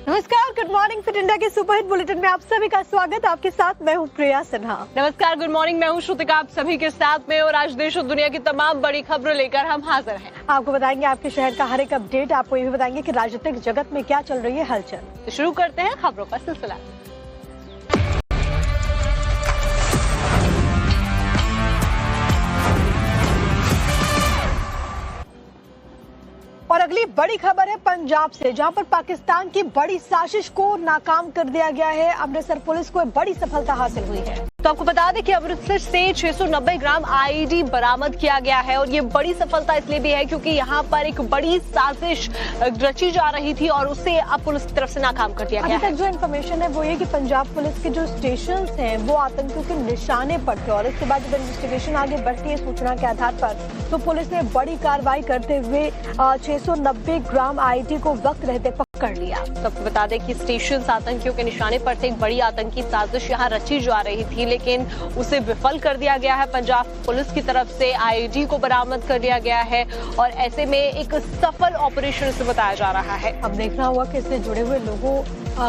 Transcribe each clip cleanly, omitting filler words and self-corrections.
नमस्कार, good morning fit India के superhit bulletin में आप सभी का स्वागत। आपके साथ मैं हूँ प्रिया सिन्हा। नमस्कार, गुड मॉर्निंग, मैं हूँ श्रुतिका आप सभी के साथ में। और आज देश और दुनिया की तमाम बड़ी खबरें लेकर हम हाजिर हैं। आपको बताएंगे आपके शहर का हर एक अपडेट। आपको ये भी बताएंगे कि राजनीतिक जगत में क्या चल रही है हलचल। तो शुरू करते हैं खबरों का सिलसिला। और अगली बड़ी खबर है पंजाब से, जहां पर पाकिस्तान की बड़ी साजिश को नाकाम कर दिया गया है। अमृतसर पुलिस को बड़ी सफलता हासिल हुई है। तो आपको बता दें कि अमृतसर से 690 ग्राम आईईडी बरामद किया गया है। और ये बड़ी सफलता इसलिए भी है क्योंकि यहाँ पर एक बड़ी साजिश रची जा रही थी और उसे अब पुलिस की तरफ से नाकाम कर दिया गया है। अभी तक जो इन्फॉर्मेशन है वो ये कि पंजाब पुलिस के जो स्टेशन हैं वो आतंकियों के निशाने पर थे। और इसके बाद जब इन्वेस्टिगेशन आगे बढ़ती है सूचना के आधार पर, तो पुलिस ने बड़ी कार्रवाई करते हुए 690 ग्राम आईईडी को वक्त रहते पकड़ लिया। तो आपको बता दें कि स्टेशन आतंकियों के निशाने पर थे। एक बड़ी आतंकी साजिश यहाँ रची जा रही थी, लेकिन उसे विफल कर दिया गया है। पंजाब पुलिस की तरफ से आईईडी को बरामद कर लिया गया है और ऐसे में एक सफल ऑपरेशन से बताया जा रहा है। अब देखना होगा कि इससे जुड़े हुए लोगों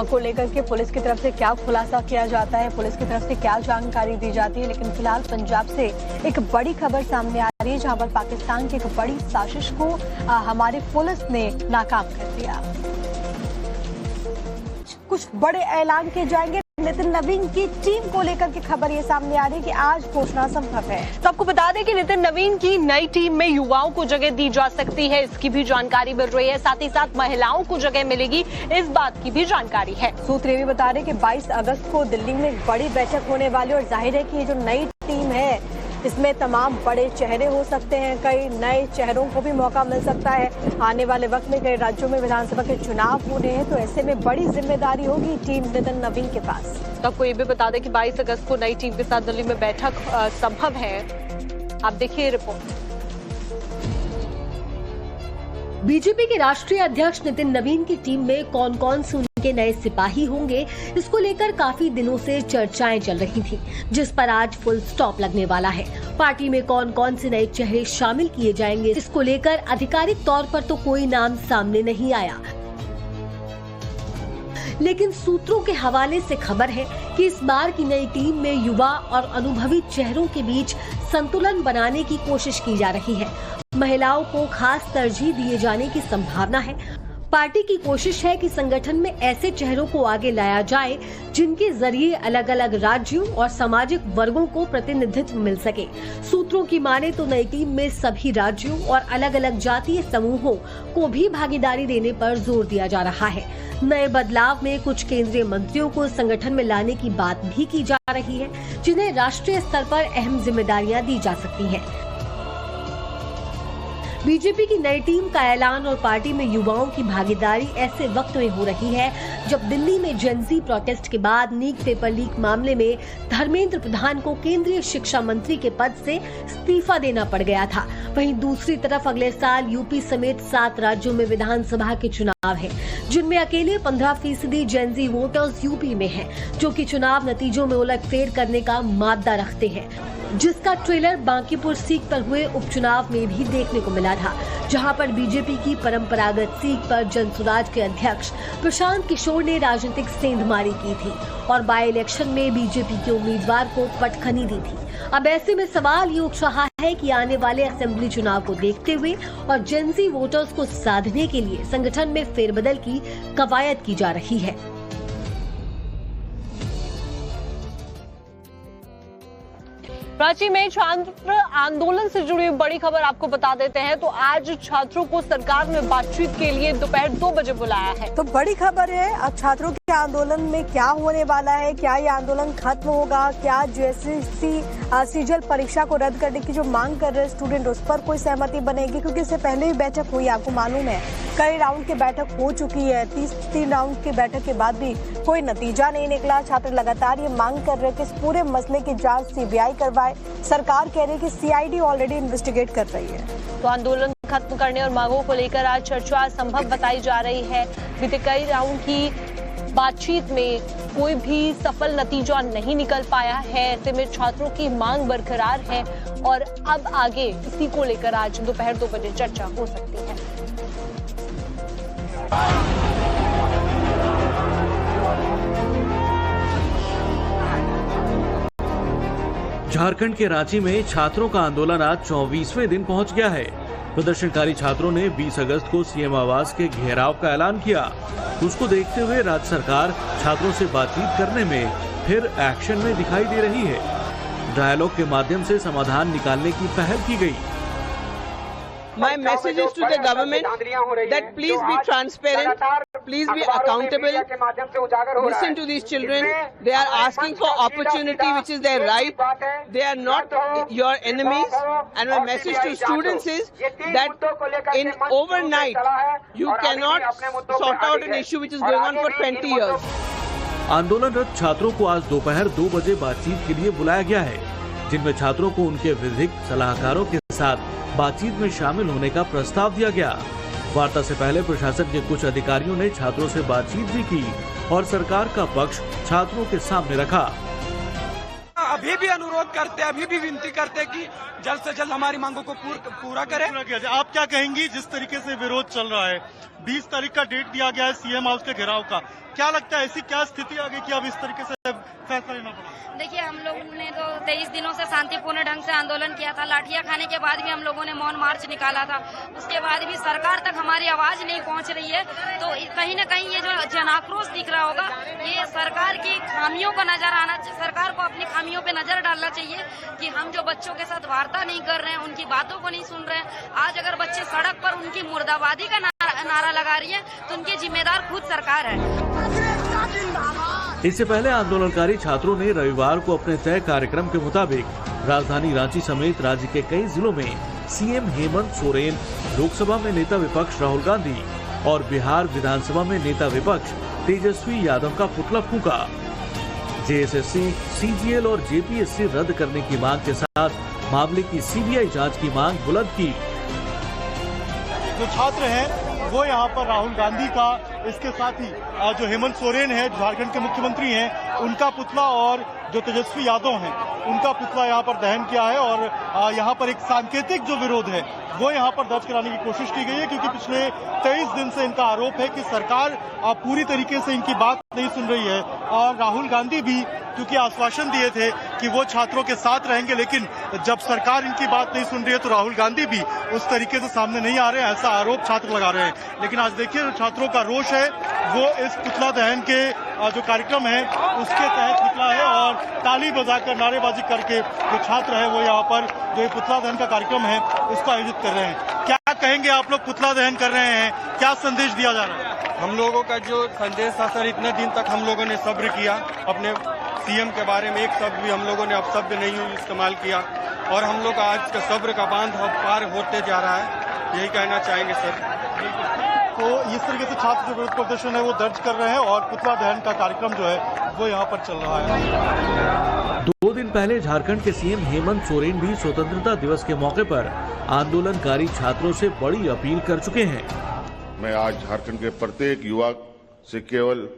को लेकर के पुलिस की तरफ से क्या खुलासा किया जाता है, पुलिस की तरफ से क्या जानकारी दी जाती है। लेकिन फिलहाल पंजाब से एक बड़ी खबर सामने आ रही है, जहां पर पाकिस्तान की एक बड़ी साजिश को हमारी पुलिस ने नाकाम कर दिया। कुछ बड़े ऐलान किए जाएंगे। नितिन नवीन की टीम को लेकर के खबर ये सामने आ रही है कि आज घोषणा संभव है। तो आपको बता दें कि नितिन नवीन की नई टीम में युवाओं को जगह दी जा सकती है, इसकी भी जानकारी मिल रही है। साथ ही साथ महिलाओं को जगह मिलेगी, इस बात की भी जानकारी है। सूत्र ये भी बता रहे कि 22 अगस्त को दिल्ली में एक बड़ी बैठक होने वाली और जाहिर है कि ये जो नई टीम है इसमें तमाम बड़े चेहरे हो सकते हैं। कई नए चेहरों को भी मौका मिल सकता है। आने वाले वक्त में कई राज्यों में विधानसभा के चुनाव होने हैं, तो ऐसे में बड़ी जिम्मेदारी होगी टीम नितिन नवीन के पास। तो आपको ये भी बता दें कि 22 अगस्त को नई टीम के साथ दिल्ली में बैठक संभव है। आप देखिए रिपोर्ट। बीजेपी के राष्ट्रीय अध्यक्ष नितिन नवीन की टीम में कौन कौन से उनके नए सिपाही होंगे, इसको लेकर काफी दिनों से चर्चाएं चल रही थी, जिस पर आज फुल स्टॉप लगने वाला है। पार्टी में कौन कौन से नए चेहरे शामिल किए जाएंगे, इसको लेकर आधिकारिक तौर पर तो कोई नाम सामने नहीं आया, लेकिन सूत्रों के हवाले से खबर है कि इस बार की नई टीम में युवा और अनुभवी चेहरों के बीच संतुलन बनाने की कोशिश की जा रही है। महिलाओं को खास तरजीह दिए जाने की संभावना है। पार्टी की कोशिश है कि संगठन में ऐसे चेहरों को आगे लाया जाए जिनके जरिए अलग अलग राज्यों और सामाजिक वर्गों को प्रतिनिधित्व मिल सके। सूत्रों की माने तो नई टीम में सभी राज्यों और अलग अलग जातीय समूहों को भी भागीदारी देने पर जोर दिया जा रहा है। नए बदलाव में कुछ केंद्रीय मंत्रियों को संगठन में लाने की बात भी की जा रही है, जिन्हें राष्ट्रीय स्तर पर अहम जिम्मेदारियां दी जा सकती हैं। बीजेपी की नई टीम का ऐलान और पार्टी में युवाओं की भागीदारी ऐसे वक्त में हो रही है जब दिल्ली में जेनजी प्रोटेस्ट के बाद नीट पेपर लीक मामले में धर्मेंद्र प्रधान को केंद्रीय शिक्षा मंत्री के पद से इस्तीफा देना पड़ गया था। वहीं दूसरी तरफ अगले साल यूपी समेत 7 राज्यों में विधानसभा के चुनाव है, जिनमें अकेले 15% जेनजी वोटर्स यूपी में हैं, जो कि चुनाव नतीजों में उलटफेर करने का मादा रखते हैं, जिसका ट्रेलर बांकीपुर सीट पर हुए उपचुनाव में भी देखने को मिला था, जहां पर बीजेपी की परंपरागत सीट पर जनसुराज के अध्यक्ष प्रशांत किशोर ने राजनीतिक सेंधमारी की थी और बाई इलेक्शन में बीजेपी के उम्मीदवार को पटखनी दी थी। अब ऐसे में सवाल ये उठ रहा है कि आने वाले असेंबली चुनाव को देखते हुए और जेनजी वोटर्स को साधने के लिए संगठन में फेरबदल की कवायद की जा रही है। रांची में छात्र आंदोलन से जुड़ी बड़ी खबर आपको बता देते हैं। तो आज छात्रों को सरकार में बातचीत के लिए दोपहर 2 बजे बुलाया है। तो बड़ी खबर है। अब छात्रों के आंदोलन में क्या होने वाला है, क्या ये आंदोलन खत्म होगा, क्या जेएसएससी सीजीएल परीक्षा को रद्द करने की जो मांग कर रहे स्टूडेंट उस पर कोई सहमति बनेगी, क्योंकि इससे पहले भी बैठक हुई, आपको मालूम है कई राउंड की बैठक हो चुकी है। 3 राउंड की बैठक के बाद भी कोई नतीजा नहीं निकला। छात्र लगातार ये मांग कर रहे कि इस पूरे मसले की जांच सीबीआई करवाए। सरकार कह रही है कि सीआईडी ऑलरेडी इन्वेस्टिगेट कर रही है। तो आंदोलन खत्म करने और मांगों को लेकर आज चर्चा संभव बताई जा रही है। बीते कई राउंड की बातचीत में कोई भी सफल नतीजा नहीं निकल पाया है। ऐसे में छात्रों की मांग बरकरार है और अब आगे इसी को लेकर आज दोपहर 2 बजे चर्चा हो सकती है। झारखंड के रांची में छात्रों का आंदोलन आज 24वें दिन पहुंच गया है। प्रदर्शनकारी छात्रों ने 20 अगस्त को सीएम आवास के घेराव का ऐलान किया। उसको देखते हुए राज्य सरकार छात्रों से बातचीत करने में फिर एक्शन में दिखाई दे रही है। डायलॉग के माध्यम से समाधान निकालने की पहल की गई। My message is to the government that please be transparent, please be accountable, listen to these children. They are asking for opportunity, which is their right. They are not your enemies. And my message to students is that in overnight, you cannot sort out an issue which is going on for 20 years. आंदोलनरत छात्रों को आज दोपहर 2 बजे बातचीत के लिए बुलाया गया है, जिनमें छात्रों को उनके विधिक सलाहकारों के साथ बातचीत में शामिल होने का प्रस्ताव दिया गया। वार्ता से पहले प्रशासन के कुछ अधिकारियों ने छात्रों से बातचीत भी की और सरकार का पक्ष छात्रों के सामने रखा। अभी भी अनुरोध करते हैं, अभी भी विनती करते हैं कि जल्द से जल्द हमारी मांगों को पूरा करें। आप क्या कहेंगी जिस तरीके से विरोध चल रहा है? 20 तारीख का डेट दिया गया है सीएम हाउस के घेराव का, क्या लगता है ऐसी क्या स्थिति आ गई कि अब इस तरीके से फैसला लेना पड़ा? देखिए, हम लोगों ने तो 23 दिनों से शांतिपूर्ण ढंग से आंदोलन किया था। लाठियां खाने के बाद भी हम लोगों ने मौन मार्च निकाला था। उसके बाद भी सरकार तक हमारी आवाज नहीं पहुंच रही है। तो कहीं न कहीं ये जो जनाक्रोश दिख रहा होगा, ये सरकार की खामियों का नजर आना, सरकार को अपनी खामियों पे नजर डालना चाहिए कि हम जो बच्चों के साथ वार्ता नहीं कर रहे हैं, उनकी बातों को नहीं सुन रहे हैं। आज अगर बच्चे सड़क पर उनकी मुर्दाबादी का नारा लगा रही है तो उनके जिम्मेदार खुद सरकार है। इससे पहले आंदोलनकारी छात्रों ने रविवार को अपने तय कार्यक्रम के मुताबिक राजधानी रांची समेत राज्य के कई जिलों में सीएम हेमंत सोरेन, लोकसभा में नेता विपक्ष राहुल गांधी और बिहार विधानसभा में नेता विपक्ष तेजस्वी यादव का पुतला फूंका। जेएसएससी, सीजीएल और जेपीएससी रद्द करने की मांग के साथ मामले की सीबीआई जांच की मांग बुलंद की। जो छात्र हैं वो यहाँ पर राहुल गांधी का, इसके साथ ही जो हेमंत सोरेन है झारखंड के मुख्यमंत्री हैं, उनका पुतला और जो तेजस्वी यादव हैं उनका पुतला यहाँ पर दहन किया है। और यहाँ पर एक सांकेतिक जो विरोध है वो यहाँ पर दर्ज कराने की कोशिश की गई है, क्योंकि पिछले 23 दिन से इनका आरोप है कि सरकार पूरी तरीके से इनकी बात नहीं सुन रही है। और राहुल गांधी भी क्योंकि आश्वासन दिए थे कि वो छात्रों के साथ रहेंगे, लेकिन जब सरकार इनकी बात नहीं सुन रही है तो राहुल गांधी भी उस तरीके से सामने नहीं आ रहे हैं, ऐसा आरोप छात्र लगा रहे हैं। लेकिन आज देखिए, छात्रों का रोष है वो इस पुतला दहन के जो कार्यक्रम है उसके तहत निकला है और ताली बजाकर, नारेबाजी करके जो छात्र है वो यहाँ पर जो पुतला दहन का कार्यक्रम है उसको आयोजित कर रहे हैं। क्या कहेंगे आप लोग पुतला दहन कर रहे हैं, क्या संदेश दिया जा रहा है? हम लोगों का जो संदेश था सर, इतने दिन तक हम लोगों ने सब्र किया, अपने सीएम के बारे में एक शब्द भी हम लोगों ने अब शब्द नहीं इस्तेमाल किया और हम लोग का आज का सब्र का बांध पार होते जा रहा है, यही कहना चाहेंगे सर। तो इस तरीके से छात्र जो विरोध प्रदर्शन है वो दर्ज कर रहे हैं और पुतला दहन का कार्यक्रम जो है वो यहाँ पर चल रहा है। 2 दिन पहले झारखंड के सीएम हेमंत सोरेन भी स्वतंत्रता दिवस के मौके पर आंदोलनकारी छात्रों से बड़ी अपील कर चुके हैं। मैं आज झारखंड के प्रत्येक युवा से केवल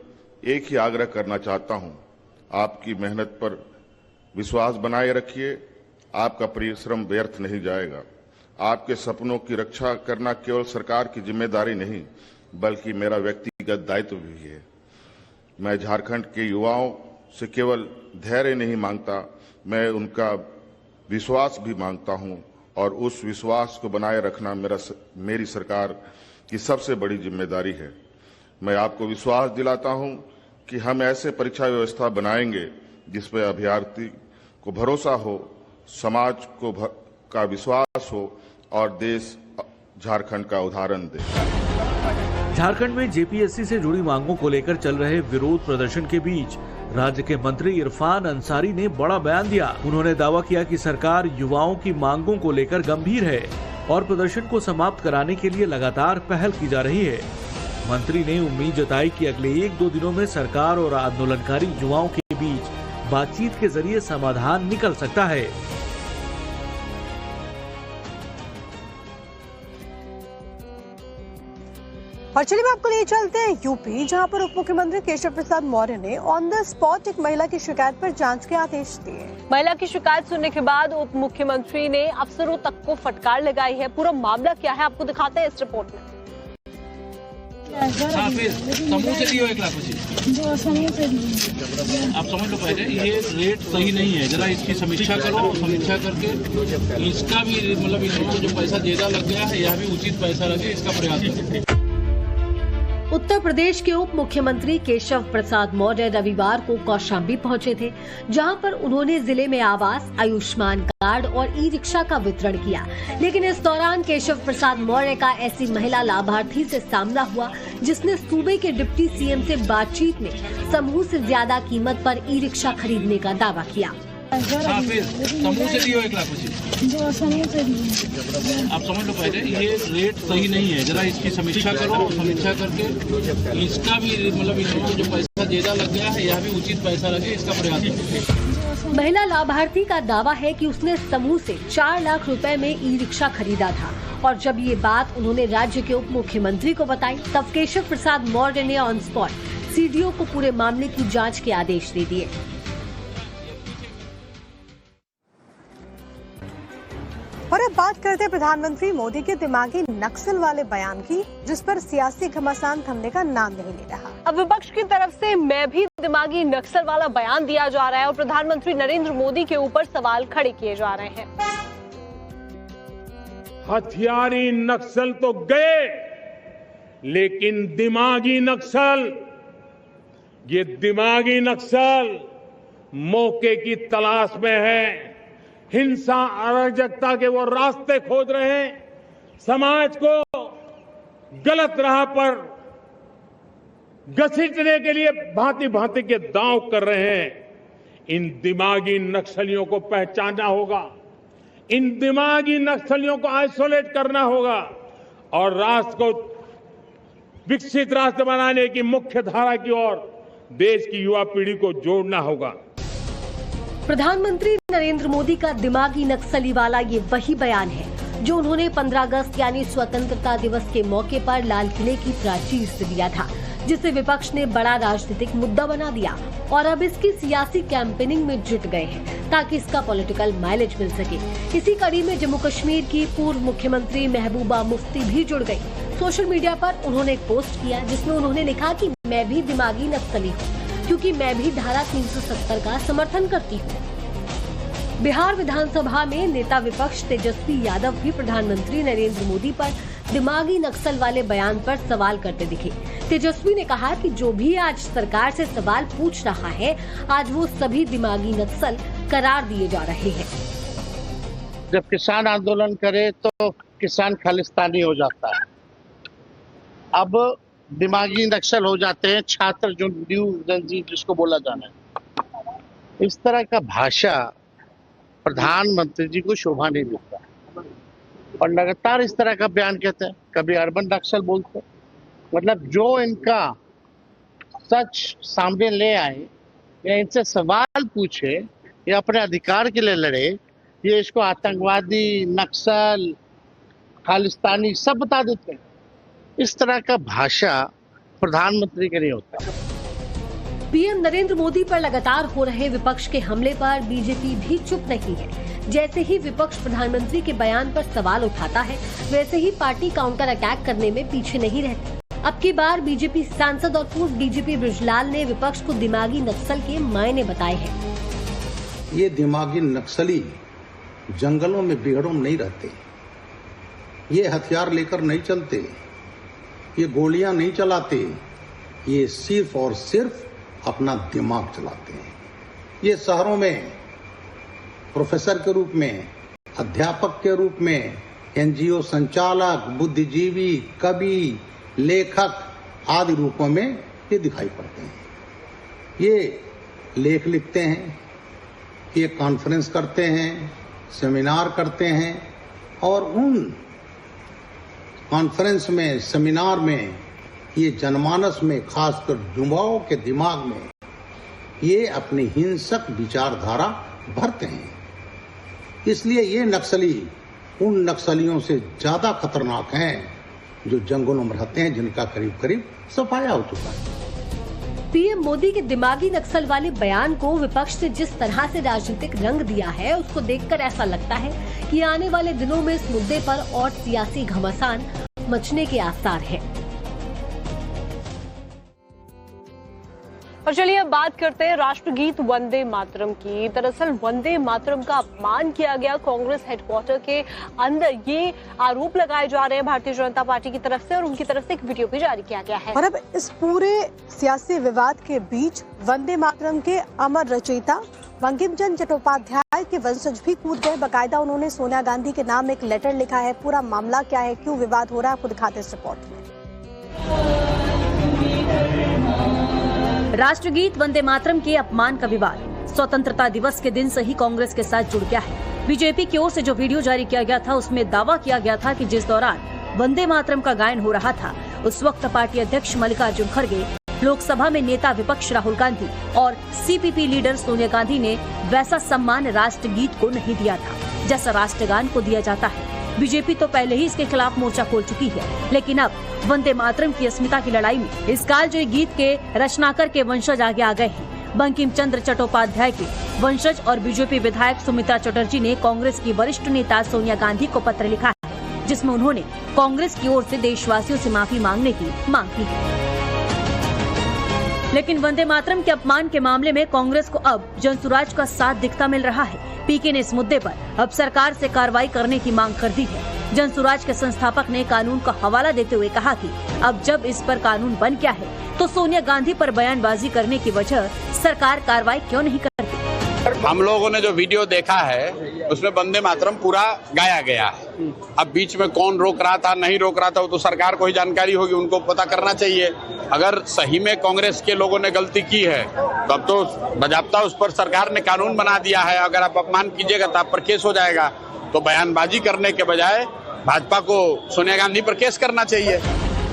एक ही आग्रह करना चाहता हूं, आपकी मेहनत पर विश्वास बनाए रखिए, आपका परिश्रम व्यर्थ नहीं जाएगा। आपके सपनों की रक्षा करना केवल सरकार की जिम्मेदारी नहीं बल्कि मेरा व्यक्तिगत दायित्व भी है। मैं झारखंड के युवाओं से केवल धैर्य नहीं मांगता, मैं उनका विश्वास भी मांगता हूं और उस विश्वास को बनाए रखना मेरी सरकार की सबसे बड़ी जिम्मेदारी है। मैं आपको विश्वास दिलाता हूं कि हम ऐसे परीक्षा व्यवस्था बनाएंगे जिसमें अभ्यर्थी को भरोसा हो, समाज को का विश्वास हो और देश झारखंड का उदाहरण दे। झारखंड में जेपीएससी से जुड़ी मांगों को लेकर चल रहे विरोध प्रदर्शन के बीच राज्य के मंत्री इरफान अंसारी ने बड़ा बयान दिया। उन्होंने दावा किया कि सरकार युवाओं की मांगों को लेकर गंभीर है और प्रदर्शन को समाप्त कराने के लिए लगातार पहल की जा रही है। मंत्री ने उम्मीद जताई कि अगले 1-2 दिनों में सरकार और आंदोलनकारी युवाओं के बीच बातचीत के जरिए समाधान निकल सकता है। और चलिए आपको ले चलते हैं यूपी, जहां पर उप मुख्यमंत्री केशव प्रसाद मौर्य ने ऑन द स्पॉट एक महिला की शिकायत पर जांच के आदेश दिए। महिला की शिकायत सुनने के बाद उप मुख्यमंत्री ने अफसरों तक को फटकार लगाई है। पूरा मामला क्या है आपको दिखाते हैं इस रिपोर्ट में। हाँ फिर समूह से दियो 1,25,000 जो समूह से दिए। आप समझ लो पहले ये रेट सही नहीं है, जरा इसकी समीक्षा करो, समीक्षा करके इसका भी मतलब इन लोगों को जो पैसा ज्यादा लग गया है यह भी उचित पैसा लगे, इसका प्रयास करें। उत्तर प्रदेश के उप मुख्यमंत्री केशव प्रसाद मौर्य रविवार को कौशाम्बी पहुंचे थे, जहां पर उन्होंने जिले में आवास, आयुष्मान कार्ड और ई रिक्शा का वितरण किया। लेकिन इस दौरान केशव प्रसाद मौर्य का ऐसी महिला लाभार्थी से सामना हुआ जिसने सूबे के डिप्टी सीएम से बातचीत में समूह से ज्यादा कीमत पर ई रिक्शा खरीदने का दावा किया। हाँ फिर समूह से दियो 1,25,000 जो समूह से दिए। आप समझ लो पहले ये रेट सही नहीं है, जरा इसकी समीक्षा करो, समीक्षा करके इसका भी मतलब इन लोगों को जो पैसा ज्यादा लग गया है यह भी उचित पैसा लगे, इसका प्रयास करें। महिला लाभार्थी का दावा है कि उसने समूह से 4 लाख रुपए में ई रिक्शा खरीदा था और जब ये बात उन्होंने राज्य के उप मुख्यमंत्री को बताई तब केशव प्रसाद मौर्य ने ऑन स्पॉट सीडीओ को पूरे मामले की जांच के आदेश दे दिए। और अब बात करते हैं प्रधानमंत्री मोदी के दिमागी नक्सल वाले बयान की, जिस पर सियासी घमासान थमने का नाम नहीं ले रहा। अब विपक्ष की तरफ से मैं भी दिमागी नक्सल वाला बयान दिया जा रहा है और प्रधानमंत्री नरेंद्र मोदी के ऊपर सवाल खड़े किए जा रहे हैं। हथियारी नक्सल तो गए, लेकिन दिमागी नक्सल, ये दिमागी नक्सल मौके की तलाश में है, हिंसा अराजकता के वो रास्ते खोज रहे हैं, समाज को गलत राह पर घसीटने के लिए भांति भांति के दांव कर रहे हैं। इन दिमागी नक्सलियों को पहचानना होगा, इन दिमागी नक्सलियों को आइसोलेट करना होगा और राष्ट्र को विकसित राष्ट्र बनाने की मुख्य धारा की ओर देश की युवा पीढ़ी को जोड़ना होगा। प्रधानमंत्री नरेंद्र मोदी का दिमागी नक्सली वाला ये वही बयान है जो उन्होंने 15 अगस्त यानी स्वतंत्रता दिवस के मौके पर लाल किले की प्राचीर से दिया था, जिसे विपक्ष ने बड़ा राजनीतिक मुद्दा बना दिया और अब इसकी सियासी कैंपेनिंग में जुट गए हैं ताकि इसका पॉलिटिकल माइलेज मिल सके। इसी कड़ी में जम्मू कश्मीर की पूर्व मुख्यमंत्री महबूबा मुफ्ती भी जुड़ गई। सोशल मीडिया पर उन्होंने एक पोस्ट किया जिसमें उन्होंने लिखा कि मैं भी दिमागी नक्सली हूँ क्योंकि मैं भी धारा 370 का समर्थन करती हूँ। बिहार विधानसभा में नेता विपक्ष तेजस्वी यादव भी प्रधानमंत्री नरेंद्र मोदी पर दिमागी नक्सल वाले बयान पर सवाल करते दिखे। तेजस्वी ने कहा कि जो भी आज सरकार से सवाल पूछ रहा है, आज वो सभी दिमागी नक्सल करार दिए जा रहे हैं। जब किसान आंदोलन करे तो किसान खालिस्तानी हो जाता है, अब दिमागी नक्सल हो जाते हैं छात्र, जो न्यू जनजी जिसको बोला जाना है। इस तरह का भाषा प्रधानमंत्री जी को शोभा नहीं देता और लगातार इस तरह का बयान कहते हैं। कभी अर्बन नक्सल बोलते हैं, मतलब जो इनका सच सामने ले आए या इनसे सवाल पूछे या अपने अधिकार के लिए लड़े, ये इसको आतंकवादी, नक्सल, खालिस्तानी सब बता देते हैं। इस तरह का भाषा प्रधानमंत्री के नहीं होता। पीएम नरेंद्र मोदी पर लगातार हो रहे विपक्ष के हमले पर बीजेपी भी चुप नहीं है। जैसे ही विपक्ष प्रधानमंत्री के बयान पर सवाल उठाता है, वैसे ही पार्टी काउंटर अटैक करने में पीछे नहीं रहती। अब की बार बीजेपी सांसद और पूर्व डीजीपी बृजलाल ने विपक्ष को दिमागी नक्सल के मायने बताए हैं। ये दिमागी नक्सली जंगलों में बिहड़ों में नहीं रहते, ये हथियार लेकर नहीं चलते, ये गोलियां नहीं चलाते, ये सिर्फ और सिर्फ अपना दिमाग चलाते हैं। ये शहरों में प्रोफेसर के रूप में, अध्यापक के रूप में, एनजीओ संचालक, बुद्धिजीवी, कवि, लेखक आदि रूपों में ये दिखाई पड़ते हैं। ये लेख लिखते हैं, ये कॉन्फ्रेंस करते हैं, सेमिनार करते हैं और उन कॉन्फ्रेंस में, सेमिनार में, ये जनमानस में, खासकर युवाओं के दिमाग में ये अपनी हिंसक विचारधारा भरते हैं। इसलिए ये नक्सली उन नक्सलियों से ज्यादा खतरनाक हैं जो जंगलों में रहते हैं, जिनका करीब करीब सफाया हो चुका है। पीएम मोदी के दिमागी नक्सल वाले बयान को विपक्ष ने जिस तरह से राजनीतिक रंग दिया है, उसको देखकर ऐसा लगता है कि आने वाले दिनों में इस मुद्दे पर और सियासी घमासान मचने के आसार है। और चलिए अब बात करते हैं राष्ट्रगीत वंदे मातरम की। दरअसल वंदे मातरम का अपमान किया गया कांग्रेस हेडक्वार्टर के अंदर, ये आरोप लगाए जा रहे हैं भारतीय जनता पार्टी की तरफ से और उनकी तरफ से एक वीडियो भी जारी किया गया है। और अब इस पूरे सियासी विवाद के बीच वंदे मातरम के अमर रचयिता बंकिम चंद्र चट्टोपाध्याय के वंशज भी कूद गए। बाकायदा उन्होंने सोनिया गांधी के नाम एक लेटर लिखा है। पूरा मामला क्या है, क्यों विवाद हो रहा है, आपको दिखाते इस रिपोर्ट में। राष्ट्रगीत वंदे मातरम के अपमान का विवाद स्वतंत्रता दिवस के दिन से ही कांग्रेस के साथ जुड़ गया है। बीजेपी की ओर से जो वीडियो जारी किया गया था उसमें दावा किया गया था कि जिस दौरान वंदे मातरम का गायन हो रहा था उस वक्त पार्टी अध्यक्ष मल्लिकार्जुन खड़गे, लोकसभा में नेता विपक्ष राहुल गांधी और सीपीपी लीडर सोनिया गांधी ने वैसा सम्मान राष्ट्रगीत को नहीं दिया था जैसा राष्ट्रगान को दिया जाता है। बीजेपी तो पहले ही इसके खिलाफ मोर्चा खोल चुकी है, लेकिन अब वंदे मातरम की अस्मिता की लड़ाई में इस कालजयी गीत के रचनाकर के वंशज आगे आ गए हैं। बंकिम चंद्र चट्टोपाध्याय के वंशज और बीजेपी विधायक सुमित्रा चटर्जी ने कांग्रेस की वरिष्ठ नेता सोनिया गांधी को पत्र लिखा है, जिसमें उन्होंने कांग्रेस की ओर से देशवासियों से माफी मांगने की मांग की है। लेकिन वंदे मातरम के अपमान के मामले में कांग्रेस को अब जनसुराज का साथ दिखता मिल रहा है। पीके ने इस मुद्दे पर अब सरकार से कार्रवाई करने की मांग कर दी है। जनसुराज के संस्थापक ने कानून का हवाला देते हुए कहा कि अब जब इस पर कानून बन गया है तो सोनिया गांधी पर बयानबाजी करने की वजह सरकार कार्रवाई क्यों नहीं करती। हम लोगों ने जो वीडियो देखा है उसमें वंदे मातरम पूरा गाया गया है। अब बीच में कौन रोक रहा था नहीं रोक रहा था वो तो सरकार को ही जानकारी होगी, उनको पता करना चाहिए। अगर सही में कांग्रेस के लोगों ने गलती की है तब तो बजाबता उस पर सरकार ने कानून बना दिया है। अगर आप अपमान कीजिएगा तो आप पर केस हो जाएगा। तो बयानबाजी करने के बजाय भाजपा को सोनिया गांधी पर केस करना चाहिए।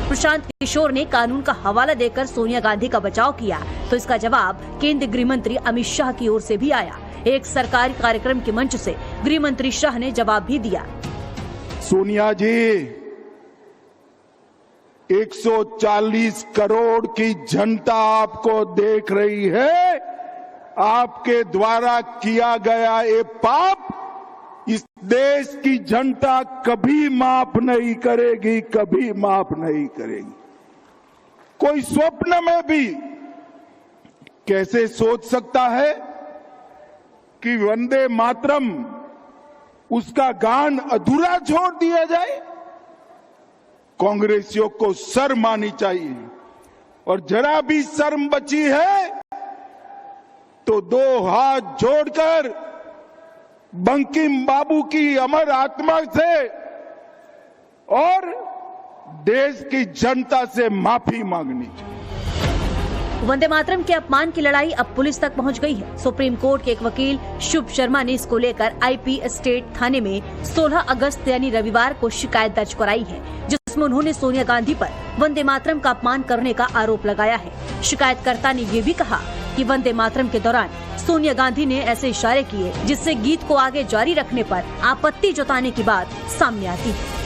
प्रशांत किशोर ने कानून का हवाला देकर सोनिया गांधी का बचाव किया तो इसका जवाब केंद्रीय गृह मंत्री अमित शाह की ओर से भी आया। एक सरकारी कार्यक्रम के मंच से गृह मंत्री शाह ने जवाब भी दिया। सोनिया जी, 140 करोड़ की जनता आपको देख रही है। आपके द्वारा किया गया ये पाप इस देश की जनता कभी माफ नहीं करेगी, कभी माफ नहीं करेगी। कोई स्वप्न में भी कैसे सोच सकता है कि वंदे मातरम उसका गान अधूरा छोड़ दिया जाए। कांग्रेसियों को शर्म आनी चाहिए, और जरा भी शर्म बची है तो दो हाथ जोड़कर बंकिम बाबू की अमर आत्मा से और देश की जनता से माफी मांगनी चाहिए। वंदे मातरम के अपमान की लड़ाई अब पुलिस तक पहुंच गई है। सुप्रीम कोर्ट के एक वकील शुभ शर्मा ने इसको लेकर आईपी एस्टेट थाने में 16 अगस्त यानी रविवार को शिकायत दर्ज कराई है, जिसमें उन्होंने सोनिया गांधी पर वंदे मातरम का अपमान करने का आरोप लगाया है। शिकायतकर्ता ने ये भी कहा कि वंदे मातरम के दौरान सोनिया गांधी ने ऐसे इशारे किए जिससे गीत को आगे जारी रखने पर आपत्ति जताने की बात सामने आती है।